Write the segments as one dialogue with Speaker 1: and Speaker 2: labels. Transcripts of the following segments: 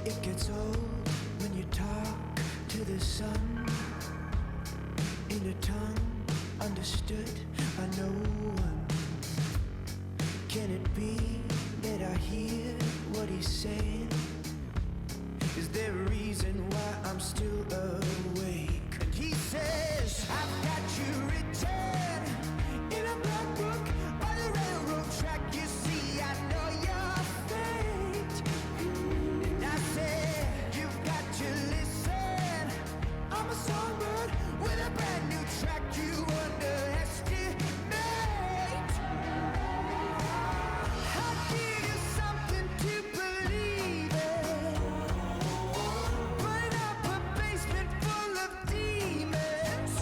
Speaker 1: It gets old when you talk to the sun in a tongue understood by no one. Can it be that I hear what he's saying? Is there a reason why I'm still awake? And he says, I've got you written in a black book by the railroad track. You see, I know your fate. And I said, you've got to listen. I'm a songbird with a brand new track you underestimate. I'll give you something to believe in. Burning up a basement full of demons.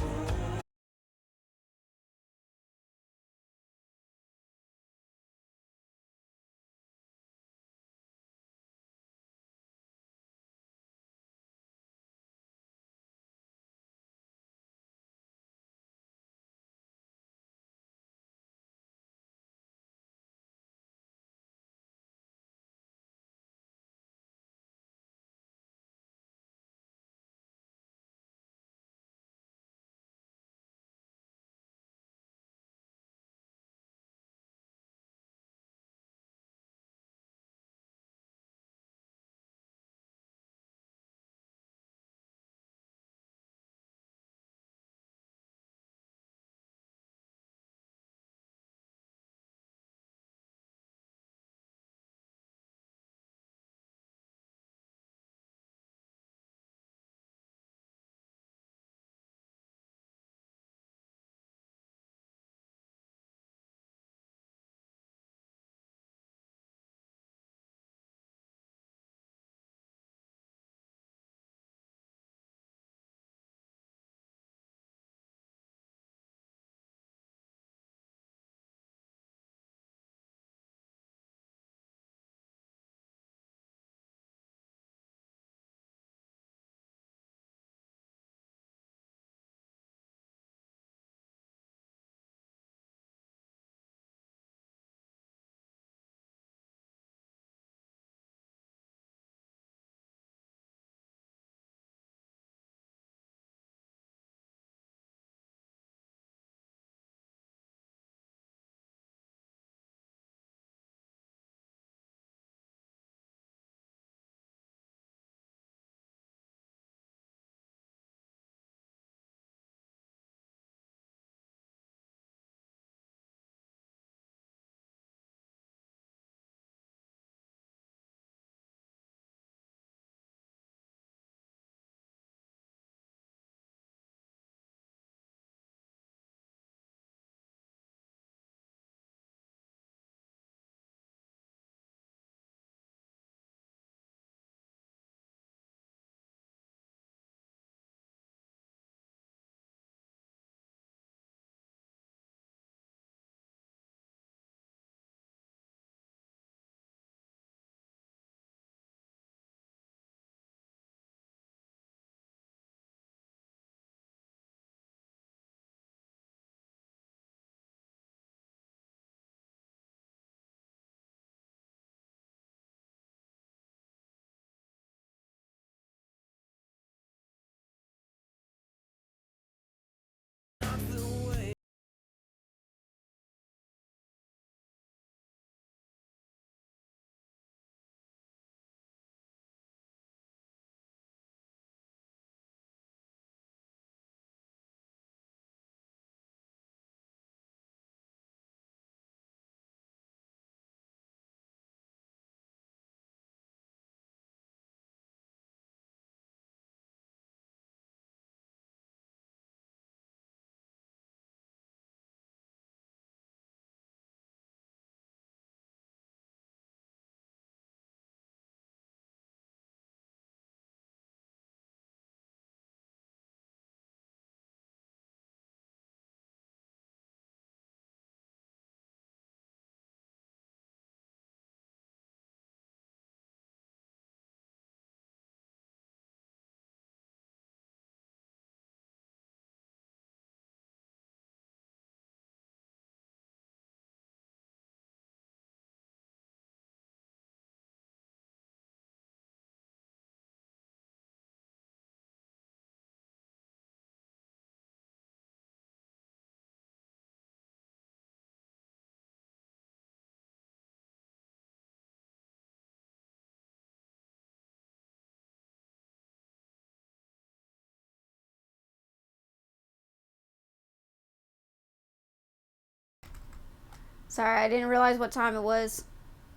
Speaker 2: Sorry, I didn't realize what time it was.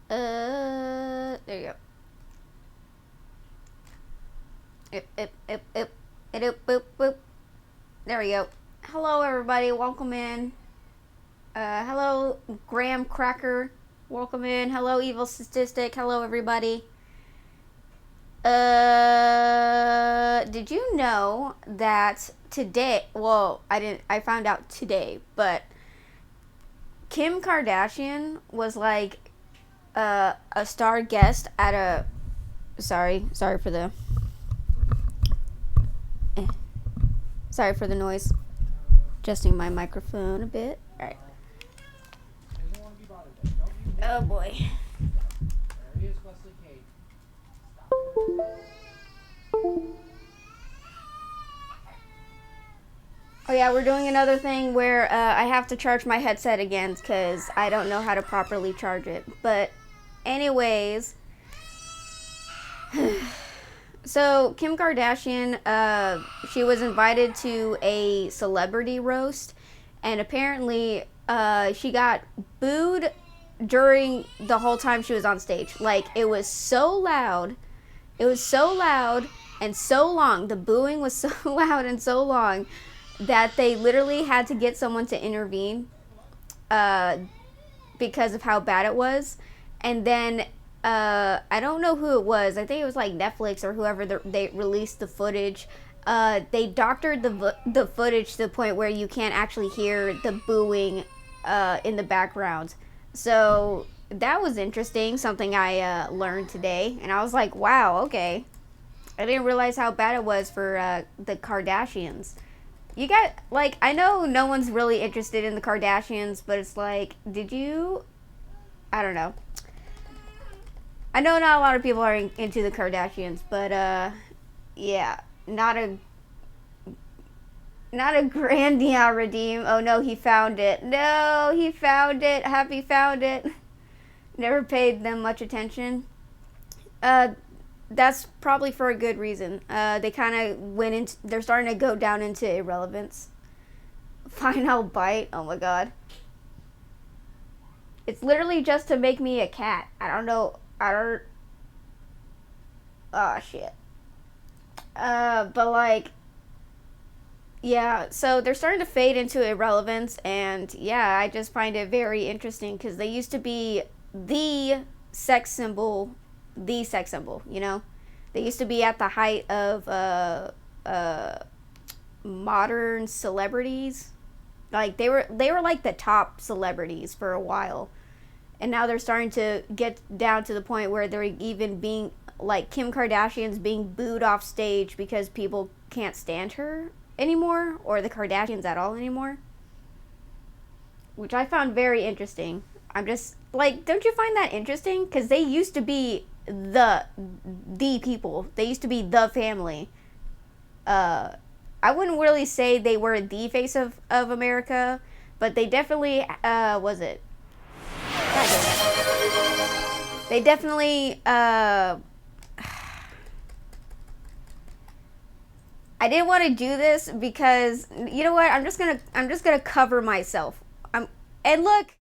Speaker 2: There you go. Boop. There we go. Hello, everybody. Welcome in. Hello, Graham Cracker. Welcome in. Hello, Evil Statistic. Hello, everybody. Did you know that today? Well, I didn't. I found out today, but Kim Kardashian was like a star guest at a. Sorry for the. Sorry for the noise. Adjusting my microphone a bit. All right. Oh boy. Oh yeah, we're doing another thing where I have to charge my headset again because I don't know how to properly charge it. But anyways, so Kim Kardashian, she was invited to a celebrity roast, and apparently she got booed during the whole time she was on stage. Like, it was so loud. It was so loud and so long. The booing was so loud and so long that they literally had to get someone to intervene because of how bad it was. And then I don't know who it was. I think it was like Netflix or whoever they released the footage. They doctored the footage to the point where you can't actually hear the booing in the background. So that was interesting. Something I learned today, and I was like, "Wow, okay." I didn't realize how bad it was for the Kardashians. You got, like, I know no one's really interested in the Kardashians, but it's like, did you? I don't know. I know not a lot of people are into the Kardashians, but yeah, not a Grandia redeem. Oh no, he found it. No, he found it. Happy found it. Never paid them much attention. That's probably for a good reason. They kind of went into. They're starting to go down into irrelevance. Final bite. Oh my god. It's literally just to make me a cat. I don't know. I don't. Oh shit. But like, yeah. So they're starting to fade into irrelevance, and yeah, I just find it very interesting because they used to be the sex symbol, the sex symbol. You know, they used to be at the height of modern celebrities. Like they were like the top celebrities for a while, and now they're starting to get down to the point where they're even being like Kim Kardashian's being booed off stage because people can't stand her anymore or the Kardashians at all anymore, which I found very interesting. I'm just like, don't you find that interesting? Because they used to be the people. They used to be the family. I wouldn't really say they were the face of America, but they definitely was it. They definitely I didn't want to do this because you know what? I'm just gonna cover myself. And look,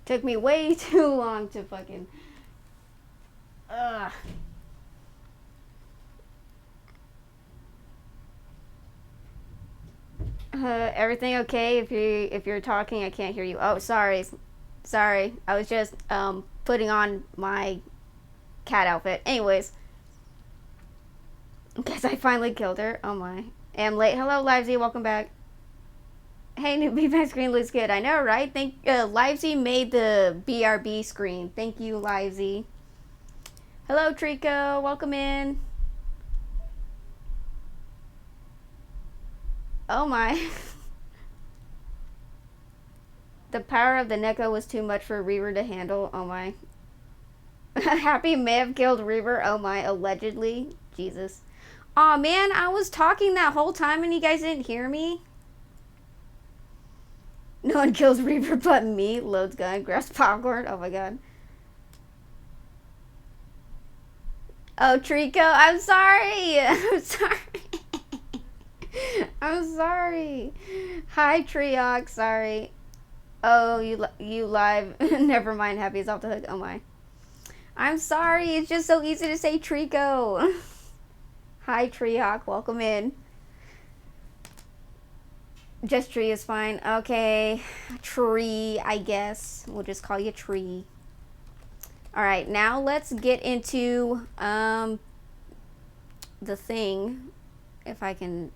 Speaker 2: Took me way too long to fucking... Ugh. Everything okay? If you're talking, I can't hear you. Oh, sorry. Sorry. I was just putting on my cat outfit. Anyways. Guess I finally killed her. Oh my. Am late. Hello, Livesy. Welcome back. Hey, newbie, my screen looks good. I know, right? Thank Livesy made the BRB screen. Thank you, Livesy. Hello, Trico. Welcome in. Oh my. The power of the Neko was too much for Reaver to handle. Oh my. Happy may have killed Reaver. Oh my. Allegedly. Jesus. Aw, man. I was talking that whole time and you guys didn't hear me. No one kills Reaver but me. Loads gun. Grabs popcorn. Oh my god. Oh, Trico. I'm sorry. I'm sorry. I'm sorry. Hi, Triox. Sorry. Oh, you live. Never mind. Happy's off the hook. Oh my. I'm sorry. It's just so easy to say Trico. Hi, Treehawk. Welcome in. Just Tree is fine. Okay. Tree, I guess. We'll just call you Tree. Alright, now let's get into the thing. If I can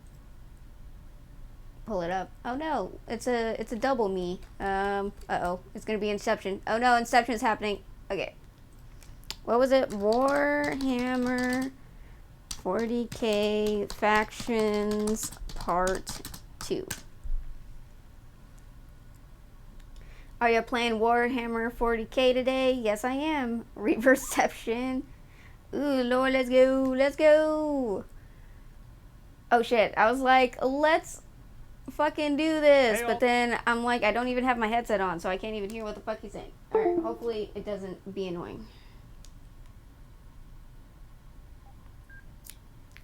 Speaker 2: pull it up. Oh no, it's a double me. Uh-oh. It's gonna be Inception. Oh no, Inception is happening. Okay. What was it? Warhammer 40K Factions Part 2. Are you playing Warhammer 40K today? Yes, I am. Reverception. Ooh, Lord, let's go. Let's go. Oh, shit. I was like, let's fucking do this. But then I'm like, I don't even have my headset on, so I can't even hear what the fuck he's saying. Alright, hopefully it doesn't be annoying.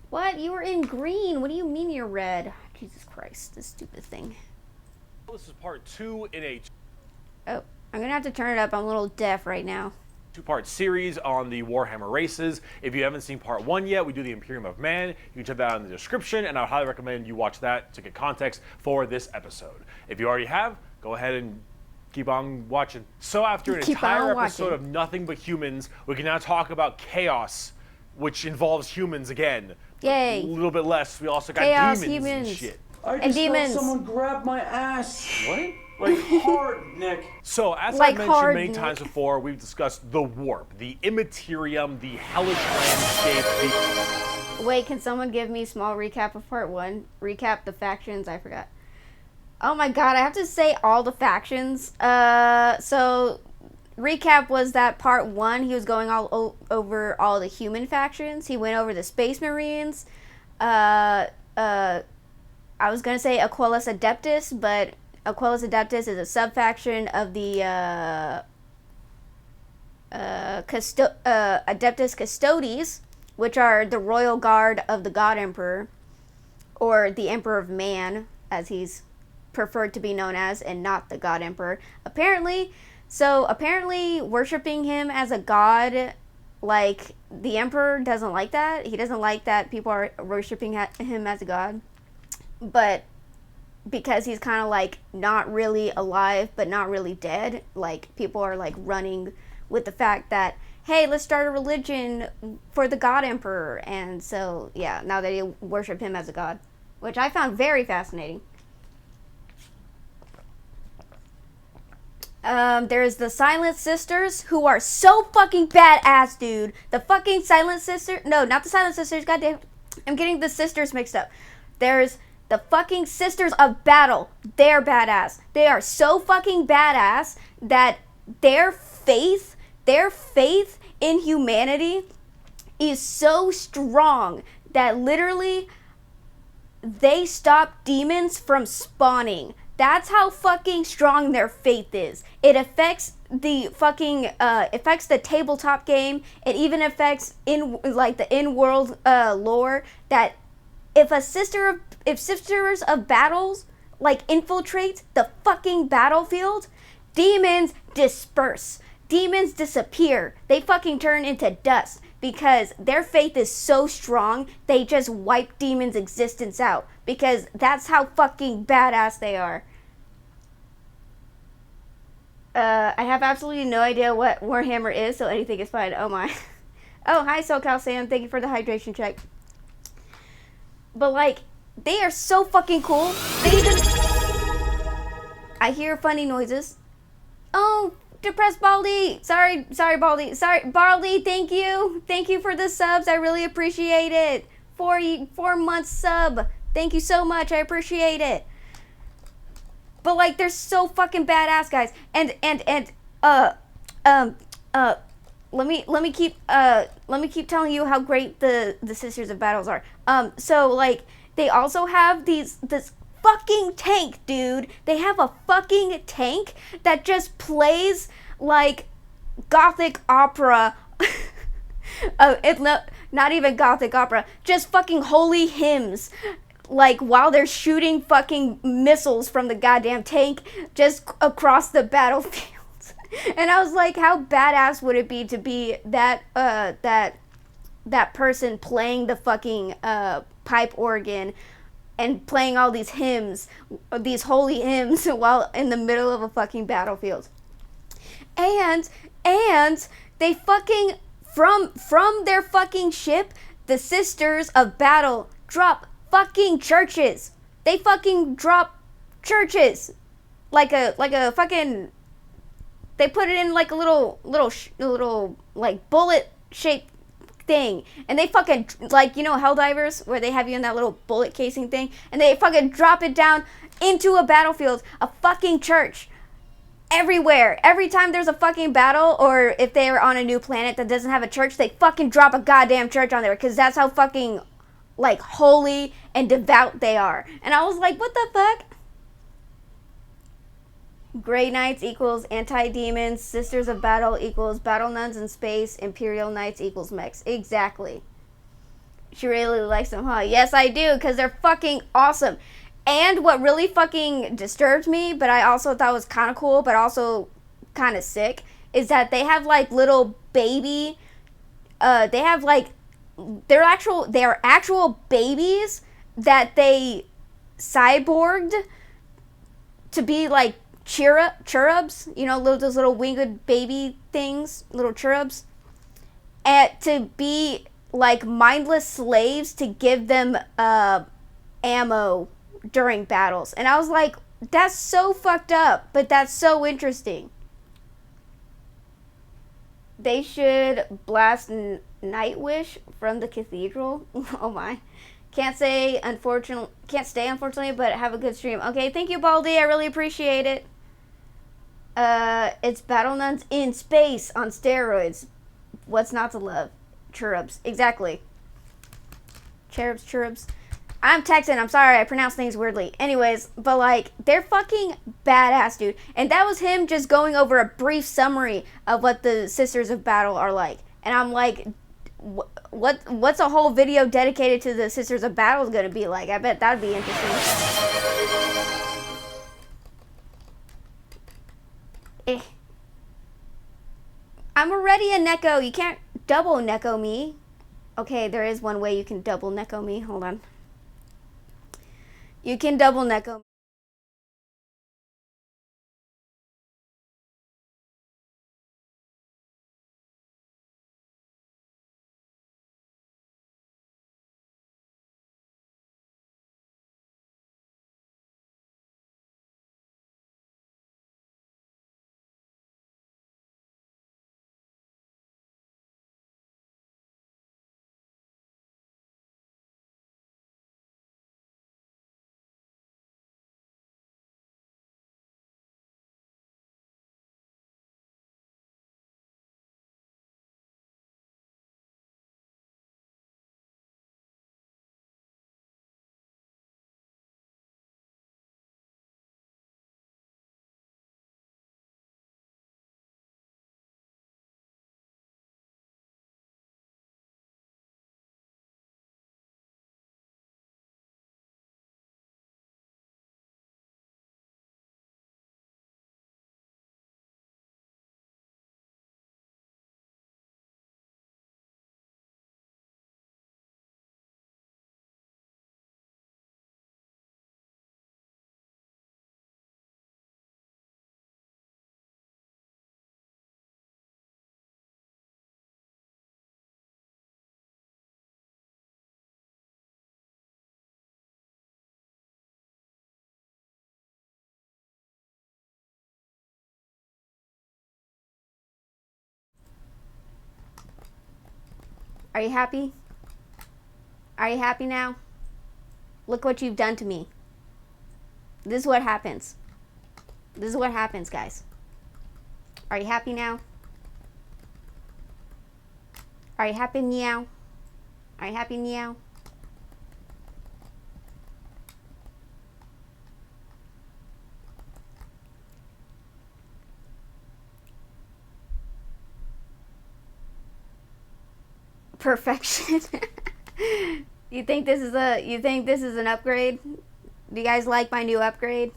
Speaker 2: What? You were in green. What do you mean you're red? Jesus Christ, this stupid thing.
Speaker 3: This is part 2 in a
Speaker 2: Oh, I'm gonna have to turn it up. I'm a little deaf right now.
Speaker 3: 2-part series on the Warhammer races. If you haven't seen part 1 yet, we do the Imperium of Man. You can check that out in the description, and I would highly recommend you watch that to get context for this episode. If you already have, go ahead and keep on watching. So after an entire episode of nothing but humans, we can now talk about chaos, which involves humans again.
Speaker 2: Yay.
Speaker 3: A little bit less. We also got
Speaker 2: Chaos,
Speaker 3: demons
Speaker 2: humans.
Speaker 3: and shit.
Speaker 4: I just felt someone grab my ass.
Speaker 3: What?
Speaker 4: Like hard, Nick.
Speaker 3: So, as
Speaker 2: Like
Speaker 3: I mentioned
Speaker 2: hard,
Speaker 3: many
Speaker 2: Nick.
Speaker 3: times before, we've discussed the warp, the immaterium, the hellish landscape,
Speaker 2: Wait, can someone give me a small recap of part 1? Recap the factions, I forgot. Oh my god, I have to say all the factions. So recap was that part 1, he was going over all the human factions. He went over the Space Marines. I was gonna say Aquilus Adeptus, but Aquilus Adeptus is a sub-faction of the Adeptus Custodes, which are the royal guard of the God Emperor, or the Emperor of Man, as he's preferred to be known as, and not the God Emperor. Apparently worshiping him as a god, like, the Emperor doesn't like that. He doesn't like that people are worshiping him as a god. But because he's kind of like not really alive but not really dead, like people are like running with the fact that, hey, let's start a religion for the God Emperor. And so yeah, now they worship him as a god, which I found very fascinating. There's the Silent Sisters, who are so fucking badass, dude. The fucking Silent Sister, no, not the Silent Sisters, goddamn, I'm getting the sisters mixed up. There's the fucking Sisters of Battle. They're badass. They are so fucking badass that their faith in humanity is so strong that literally they stop demons from spawning. That's how fucking strong their faith is. It affects the fucking affects the tabletop game. It even affects the in-world lore, that if Sisters of Battles like infiltrate the fucking battlefield, demons disperse. Demons disappear. They fucking turn into dust because their faith is so strong, they just wipe demons' existence out, because that's how fucking badass they are. I have absolutely no idea what Warhammer is, so anything is fine. Oh my. Oh, hi SoCal Sam. Thank you for the hydration check. But like, they are so fucking cool. They even... I hear funny noises. Oh, depressed Baldy. Sorry Baldy. Sorry Baldy. Thank you for the subs. I really appreciate it. 4 months sub. Thank you so much. I appreciate it. But like, they're so fucking badass, guys. And let me keep telling you how great the Sisters of Battles are. So like, they also have this fucking tank, dude. They have a fucking tank that just plays like gothic opera. It's not even gothic opera, just fucking holy hymns, like while they're shooting fucking missiles from the goddamn tank just across the battlefield. And I was like, how badass would it be to be that person playing the fucking pipe organ and playing all these hymns, these holy hymns, while in the middle of a fucking battlefield. And they fucking, from their fucking ship, the Sisters of Battle drop fucking churches. They fucking drop churches. Like a fucking, they put it in like a little like bullet shaped thing, and they fucking, like, you know, Helldivers, where they have you in that little bullet casing thing, and they fucking drop it down into a battlefield, a fucking church, everywhere. Every time there's a fucking battle, or if they're on a new planet that doesn't have a church, they fucking drop a goddamn church on there, because that's how fucking, like, holy and devout they are. And I was like, what the fuck? Grey Knights equals anti-demons, Sisters of Battle equals battle nuns in space, Imperial Knights equals mechs. Exactly. She really likes them, huh? Yes, I do, because they're fucking awesome. And what really fucking disturbed me, but I also thought was kind of cool, but also kind of sick, is that they have like little baby. They have like they are actual babies that they cyborged to be like cherubs, you know, those little winged baby things, little cherubs, and to be like mindless slaves to give them ammo during battles. And I was like, that's so fucked up, but that's so interesting. They should blast Nightwish from the cathedral. Oh my. Can't stay unfortunately, but have a good stream. Okay, thank you, Baldy. I really appreciate it. It's Battle Nuns in space on steroids. What's not to love? Cherubs. Exactly. Cherubs. I'm Texan. I'm sorry. I pronounce things weirdly. Anyways, but like, they're fucking badass, dude. And that was him just going over a brief summary of what the Sisters of Battle are like. And I'm like, what's a whole video dedicated to the Sisters of Battle going to be like? I bet that'd be interesting. I'm already a Neko. You can't double Neko me. Okay, there is one way you can double Neko me. Hold on. You can double Neko. Are you happy? Are you happy now? Look what you've done to me. This is what happens. This is what happens, guys. Are you happy now? Are you happy now? Are you happy now? Perfection. You think this is an upgrade? Do you guys like my new upgrade?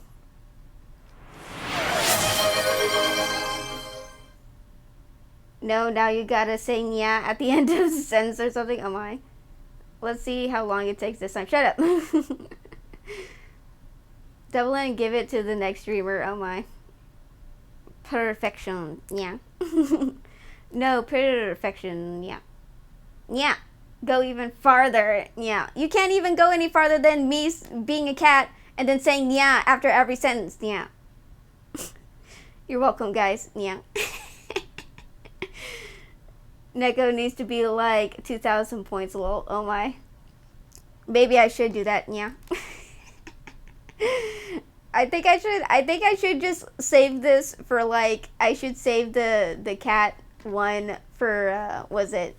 Speaker 2: No, now you gotta say yeah at the end of the sentence or something. Oh my. Let's see how long it takes this time. Shut up. Double and give it to the next streamer. Oh my. Perfection. Yeah. No, perfection. Yeah. Yeah. Go even farther. Yeah. You can't even go any farther than me being a cat and then saying yeah after every sentence. Yeah. You're welcome, guys. Yeah. Neko needs to be like 2,000 points, lol. Oh my. Maybe I should do that. Yeah. I think I should just save this for like, I should save the cat one for was it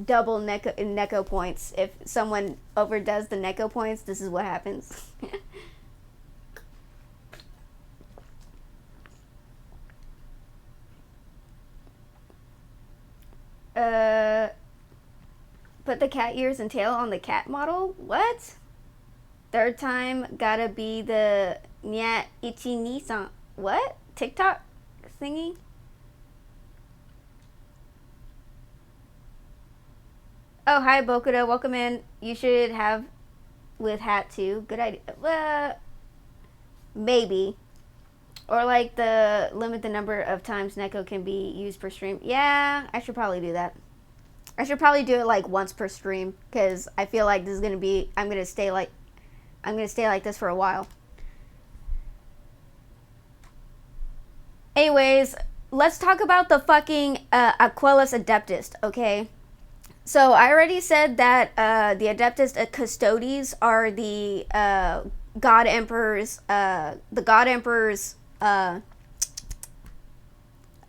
Speaker 2: double Neko points. If someone overdoes the Neko points, this is what happens. Put the cat ears and tail on the cat model? What? Third time gotta be the nya ichi ni-san. What? TikTok thingy? Oh, hi Bokuda, welcome in. You should have with hat too. Good idea. Maybe. Or like limit the number of times Neko can be used per stream. Yeah, I should probably do that. I should probably do it like once per stream, because I feel like this is gonna be, I'm gonna stay like this for a while. Anyways, let's talk about the fucking Aquilus Adeptus, okay? So I already said that the Adeptus Custodes are the God Emperor's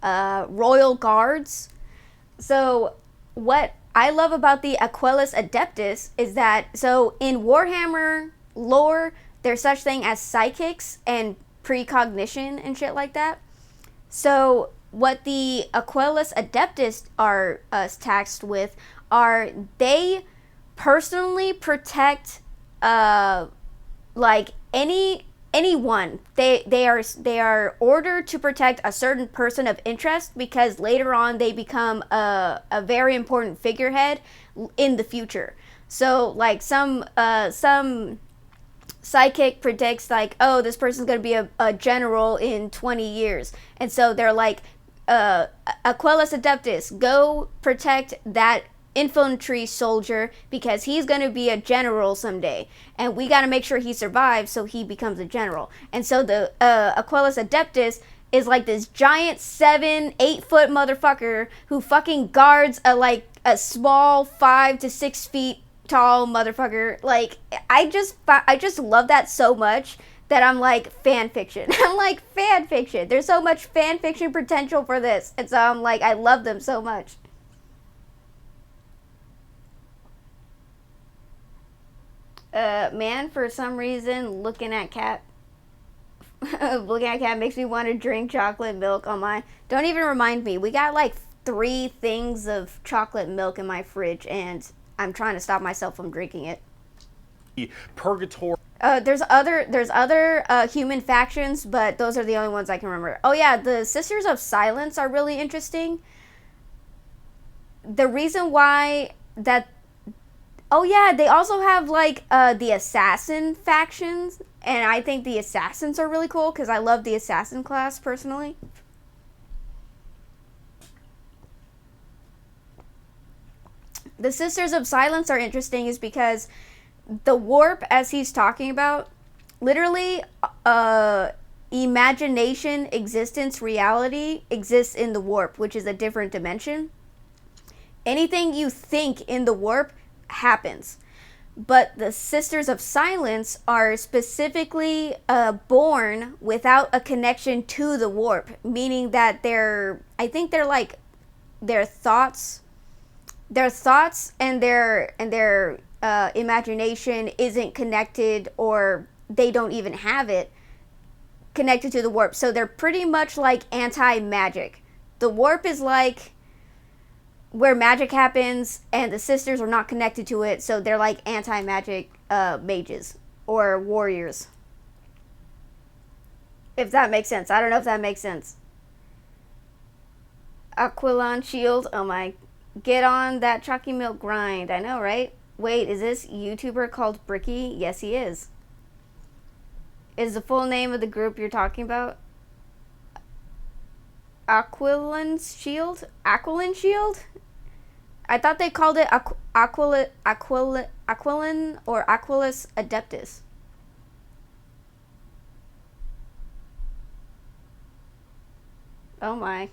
Speaker 2: royal guards. So what I love about the Aquilus Adeptus is that, so in Warhammer lore, there's such thing as psychics and precognition and shit like that. So what the Aquilus Adeptus are taxed with are they personally protect like anyone. They are ordered to protect a certain person of interest, because later on they become a very important figurehead in the future. So like some psychic predicts like, oh, this person's gonna be a general in 20 years, and so they're like, Aquilus Adeptus, go protect that infantry soldier because he's going to be a general someday, and we got to make sure he survives so he becomes a general. And so the Aquilus Adeptus is like this giant 7-8 foot motherfucker who fucking guards a small 5 to 6 feet tall motherfucker. Like, I just love that so much that I'm like, fan fiction. I'm like, fan fiction. There's so much fan fiction potential for this, and so I'm like, I love them so much. Man, for some reason, looking at cat makes me want to drink chocolate milk on my... Don't even remind me. We got like 3 things of chocolate milk in my fridge, and I'm trying to stop myself from drinking it.
Speaker 3: Purgatory.
Speaker 2: There's other human factions, but those are the only ones I can remember. Oh yeah, the Sisters of Silence are really interesting. The reason why that... Oh yeah, they also have like the assassin factions, and I think the assassins are really cool because I love the assassin class personally. The Sisters of Silence are interesting is because the warp, as he's talking about, literally imagination, existence, reality exists in the warp, which is a different dimension. Anything you think in the warp happens, but the Sisters of Silence are specifically born without a connection to the warp, meaning that their thoughts and their imagination isn't connected, or they don't even have it connected to the warp. So they're pretty much like anti-magic. The warp is like where magic happens, and the sisters are not connected to it, so they're like anti-magic mages or warriors. If that makes sense. I don't know if that makes sense. Aquilon Shield. Oh my. Get on that chalky milk grind. I know, right? Wait, is this YouTuber called Bricky? Yes, he is. Is the full name of the group you're talking about Aquilon Shield? Aquilon Shield? I thought they called it Aquilon or Aquilus Adeptus. Oh my.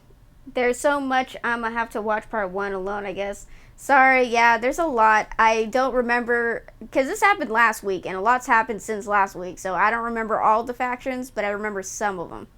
Speaker 2: There's so much I'm gonna have to watch part 1 alone, I guess. Sorry, yeah, there's a lot. I don't remember, because this happened last week, and a lot's happened since last week, so I don't remember all the factions, but I remember some of them.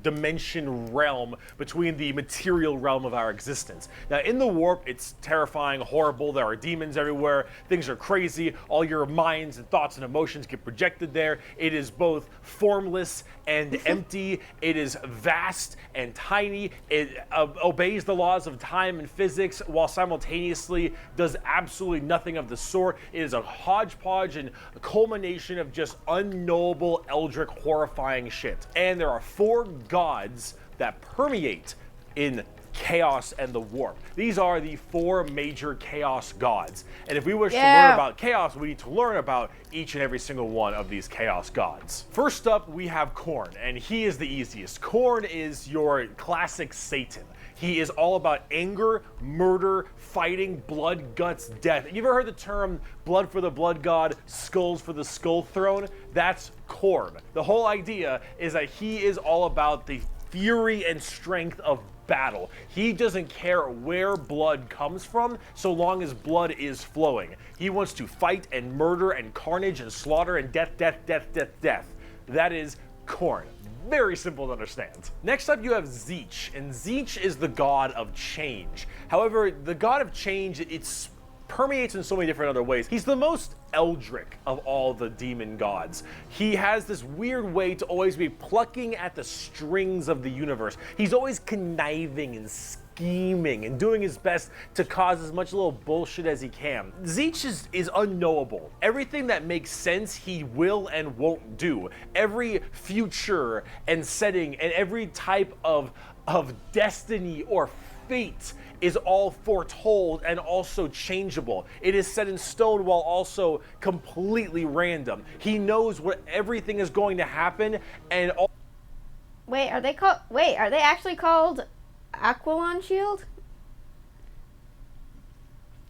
Speaker 3: dimension realm between the material realm of our existence. Now in the warp, it's terrifying, horrible, there are demons everywhere, things are crazy, all your minds and thoughts and emotions get projected there. It is both formless and empty, it is vast and tiny, it obeys the laws of time and physics while simultaneously does absolutely nothing of the sort. It is a hodgepodge and a culmination of just unknowable, eldritch, horrifying shit. And there are 4 gods that permeate in chaos and the warp. These are the 4 major chaos gods. And if we wish to learn about chaos, we need to learn about each and every single one of these chaos gods. First up, we have Khorne, and he is the easiest. Khorne is your classic Satan. He is all about anger, murder, fighting, blood, guts, death. You ever heard the term blood for the blood god, skulls for the skull throne? That's Khorne. The whole idea is that he is all about the fury and strength of battle. He doesn't care where blood comes from so long as blood is flowing. He wants to fight and murder and carnage and slaughter and death, death, death, death, death. That is Khorne. Very simple to understand. Next up you have Tzeentch, and Tzeentch is the god of change. However, the god of change, it's permeates in so many different other ways. He's the most eldritch of all the demon gods. He has this weird way to always be plucking at the strings of the universe. He's always conniving and scheming and doing his best to cause as much little bullshit as he can. Tzeentch is unknowable. Everything that makes sense, he will and won't do. Every future and setting and every type of destiny or fate is all foretold and also changeable. It is set in stone while also completely random. He knows what everything is going to happen and all.
Speaker 2: Wait, are they actually called Aquilon Shield?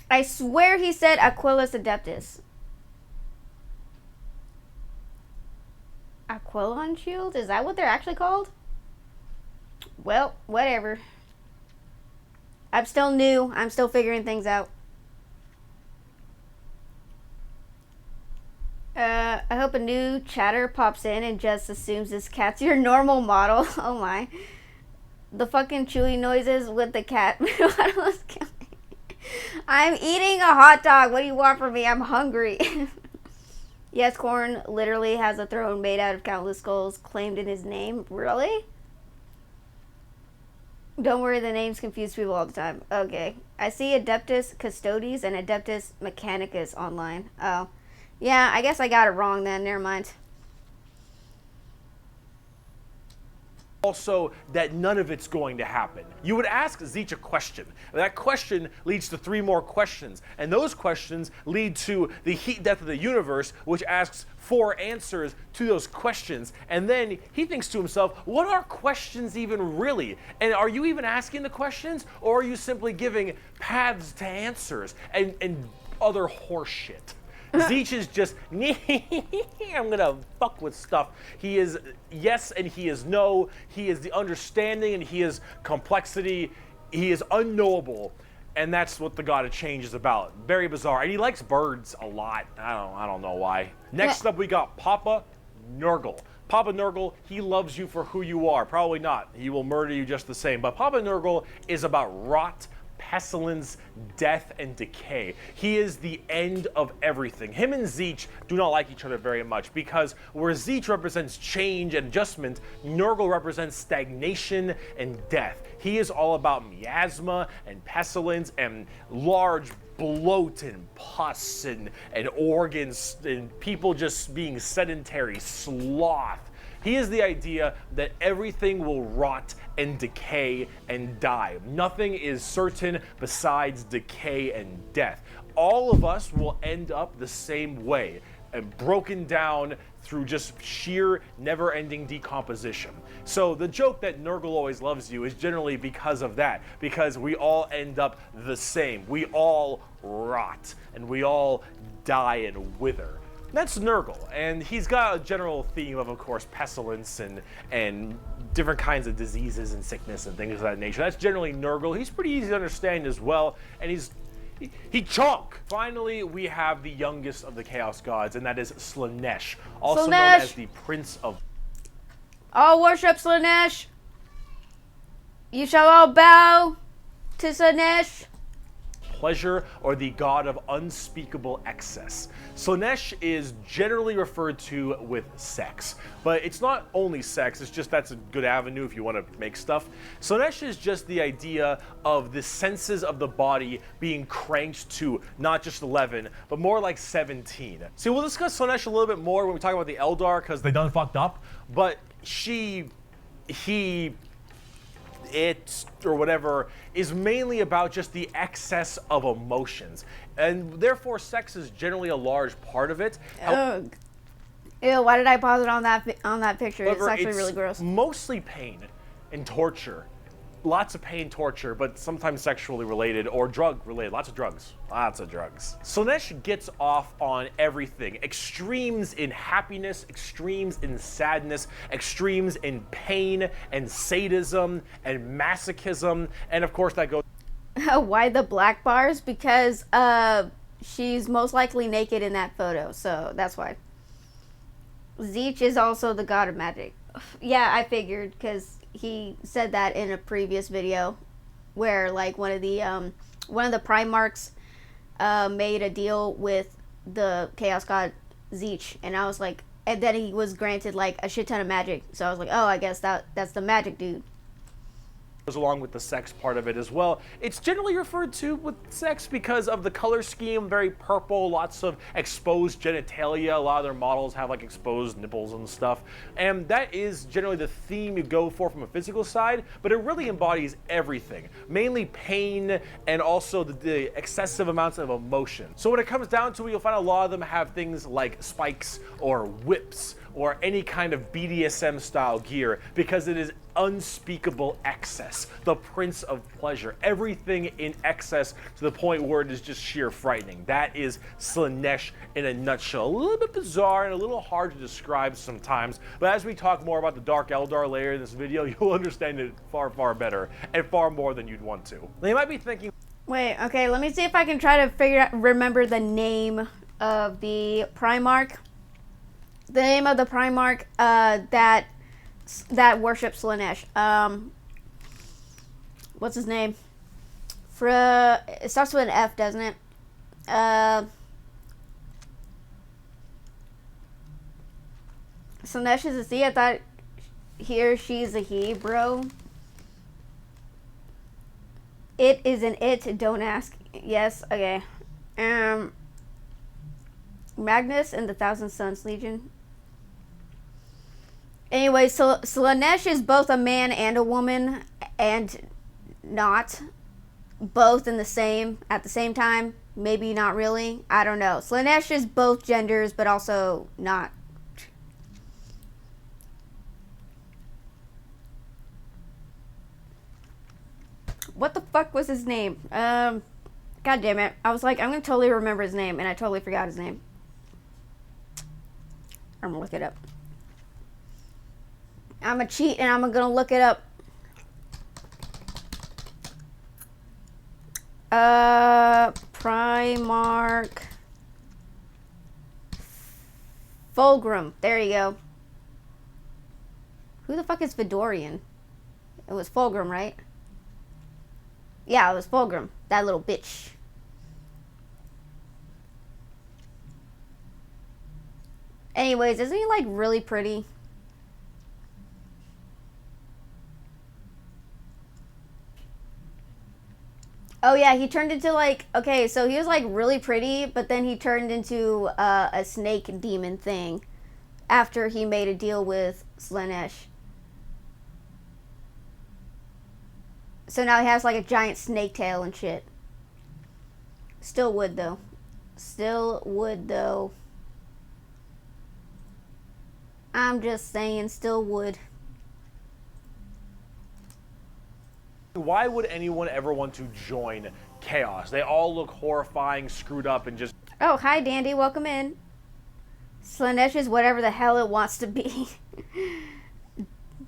Speaker 2: I swear he said Aquilus Adeptus. Aquilon Shield? Is that what they're actually called? Well, whatever. I'm still new. I'm still figuring things out. I hope a new chatter pops in and just assumes this cat's your normal model. Oh my. The fucking chewy noises with the cat. I'm eating a hot dog. What do you want from me? I'm hungry. Yes, Khorne literally has a throne made out of countless skulls claimed in his name. Really? Don't worry, the names confuse people all the time. Okay. I see Adeptus Custodes and Adeptus Mechanicus online. Oh. Yeah, I guess I got it wrong then. Never mind.
Speaker 3: Also, that none of it's going to happen. You would ask Tzeentch a question. That question leads to 3 more questions. And those questions lead to the heat death of the universe, which asks 4 answers to those questions. And then he thinks to himself, what are questions even really? And are you even asking the questions? Or are you simply giving paths to answers and other horse shit? Tzeentch is just, I'm gonna fuck with stuff. He is yes and he is no. He is the understanding and he is complexity. He is unknowable. And that's what the God of Change is about. Very bizarre. And he likes birds a lot. I don't know why. Next up we got Papa Nurgle. Papa Nurgle, he loves you for who you are. Probably not. He will murder you just the same. But Papa Nurgle is about rot, pestilence, death, and decay. He is the end of everything. Him and Tzeentch do not like each other very much because where Tzeentch represents change and adjustment, Nurgle represents stagnation and death. He is all about miasma and pestilence and large bloat and pus and organs and people just being sedentary, sloth. He is the idea that everything will rot and decay and die. Nothing is certain besides decay and death. All of us will end up the same way, and broken down through just sheer never-ending decomposition. So the joke that Nurgle always loves you is generally because of that, because we all end up the same. We all rot, and we all die and wither. That's Nurgle, and he's got a general theme of course, pestilence and different kinds of diseases and sickness and things of that nature. That's generally Nurgle. He's pretty easy to understand as well, and he chonk. Finally, we have the youngest of the Chaos Gods, and that is Slaanesh, also known as the Prince of...
Speaker 2: All worship Slaanesh. You shall all bow to Slaanesh.
Speaker 3: Pleasure, or the god of unspeakable excess. Slaanesh is generally referred to with sex, but it's not only sex, it's just that's a good avenue if you want to make stuff. Slaanesh is just the idea of the senses of the body being cranked to not just 11, but more like 17. See, we'll discuss Slaanesh a little bit more when we talk about the Eldar, because they done fucked up, but it, or whatever, is mainly about just the excess of emotions, and therefore sex is generally a large part of it.
Speaker 2: Ugh. Ew, why did I pause it on that picture?
Speaker 3: However,
Speaker 2: It's actually really gross.
Speaker 3: Mostly pain and torture. Lots of pain, torture, but sometimes sexually related or drug related. Lots of drugs. Slaanesh gets off on everything. Extremes in happiness, extremes in sadness, extremes in pain and sadism and masochism, and of course that goes.
Speaker 2: Why the black bars? Because she's most likely naked in that photo, so that's why. Zeech is also the god of magic. Yeah, I figured, because he said that in a previous video where like one of the Primarchs made a deal with the chaos god Zeech, and I was like, and then he was granted like a shit ton of magic, so I was like, oh, I guess that's the magic dude.
Speaker 3: Along with the sex part of it as well. It's generally referred to with sex because of the color scheme, very purple, lots of exposed genitalia. A lot of their models have like exposed nipples and stuff. And that is generally the theme you go for from a physical side, but it really embodies everything. Mainly pain and also the excessive amounts of emotion. So when it comes down to it, you'll find a lot of them have things like spikes or whips or any kind of BDSM style gear, because it is unspeakable excess, the prince of pleasure, everything in excess to the point where it is just sheer frightening. That is Slaanesh in a nutshell. A little bit bizarre and a little hard to describe sometimes, but as we talk more about the Dark Eldar later in this video, you'll understand it far, far better and far more than you'd want to. Now you might be thinking,
Speaker 2: Wait, okay, let me see if I can try to remember the name of the Primarch. The name of the Primarch that worships Slaanesh. What's his name? It starts with an F, doesn't it? Slaanesh is a C. I thought he or she's a he, bro. It is an it. Don't ask. Yes. Okay. Magnus and the Thousand Sons Legion. Anyway, so Slaanesh is both a man and a woman, and not both at the same time. Maybe not really. I don't know. Slaanesh is both genders, but also not. What the fuck was his name? God damn it. I was like, I'm gonna totally remember his name, and I totally forgot his name. I'm gonna look it up. I'm gonna cheat and I'm gonna look it up. Primarch Fulgrim. There you go. Who the fuck is Fedorian? It was Fulgrim, right? Yeah, it was Fulgrim. That little bitch. Anyways, isn't he like really pretty? Oh yeah, he turned into like, okay, so he was like really pretty, but then he turned into a snake demon thing after he made a deal with Slaanesh. So now he has like a giant snake tail and shit. Still would though. Still would though. I'm just saying, still would.
Speaker 3: why would anyone ever want to join Chaos? They all look horrifying, screwed up, and just...
Speaker 2: Oh, hi, Dandy. Welcome in. Slaanesh is whatever the hell it wants to be.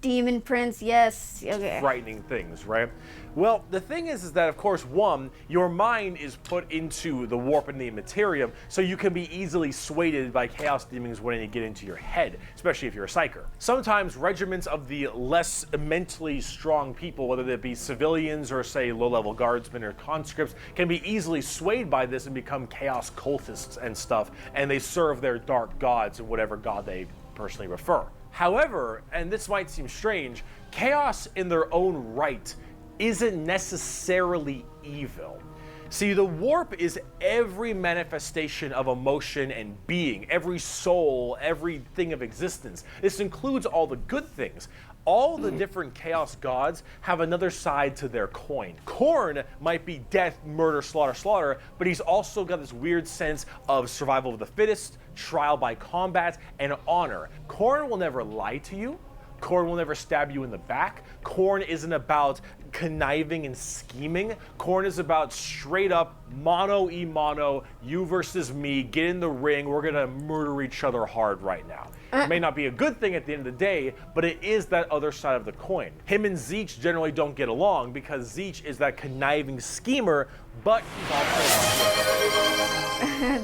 Speaker 2: Demon Prince, yes. Okay.
Speaker 3: Frightening things, right? Well, the thing is that, of course, one, your mind is put into the warp and the materium, so you can be easily swayed by chaos demons when they get into your head, especially if you're a psyker. Sometimes regiments of the less mentally strong people, whether they be civilians or, say, low-level guardsmen or conscripts, can be easily swayed by this and become chaos cultists and stuff, and they serve their dark gods and whatever god they personally prefer. However, and this might seem strange, chaos in their own right isn't necessarily evil. See, the warp is every manifestation of emotion and being, every soul, everything of existence. This includes all the good things. All the different chaos gods have another side to their coin. Khorne might be death, murder, slaughter, slaughter, but he's also got this weird sense of survival of the fittest, trial by combat, and honor. Khorne will never lie to you. Khorne will never stab you in the back. Khorne isn't about conniving and scheming. Khorne is about straight up mano-y-mano, you versus me, get in the ring, we're gonna murder each other hard right now. It may not be a good thing at the end of the day, but it is that other side of the coin. Him and Zeech generally don't get along because Zeech is that conniving schemer, but he's also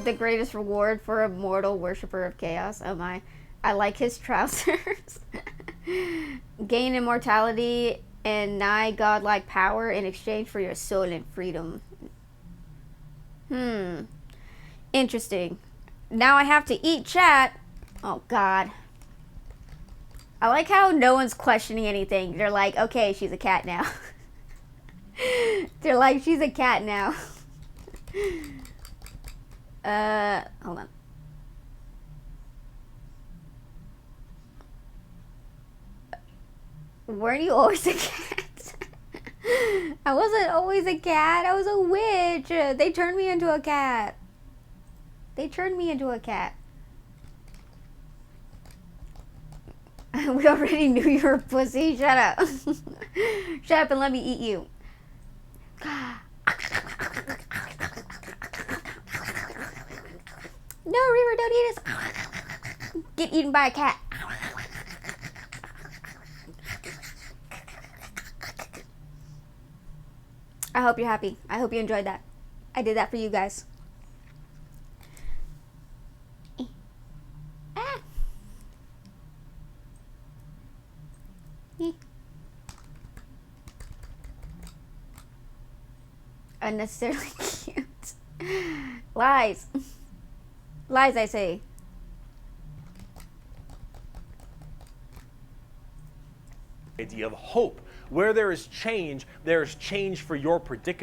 Speaker 2: The greatest reward for a mortal worshiper of chaos. Oh my. I like his trousers. Gain immortality and nigh godlike power in exchange for your soul and freedom. Interesting. Now I have to eat, chat. Oh god. I like how no one's questioning anything. They're like, okay, she's a cat now. They're like, she's a cat now. Hold on. Weren't you always a cat? I wasn't always a cat. I was a witch. They turned me into a cat. They turned me into a cat. We already knew you were a pussy. Shut up. Shut up and let me eat you. No, Reaver, don't eat us. Get eaten by a cat. I hope you're happy. I hope you enjoyed that. I did that for you guys. Ah. Unnecessarily cute. Lies. Lies, I say.
Speaker 3: idea of hope. Where there is change for your predicament.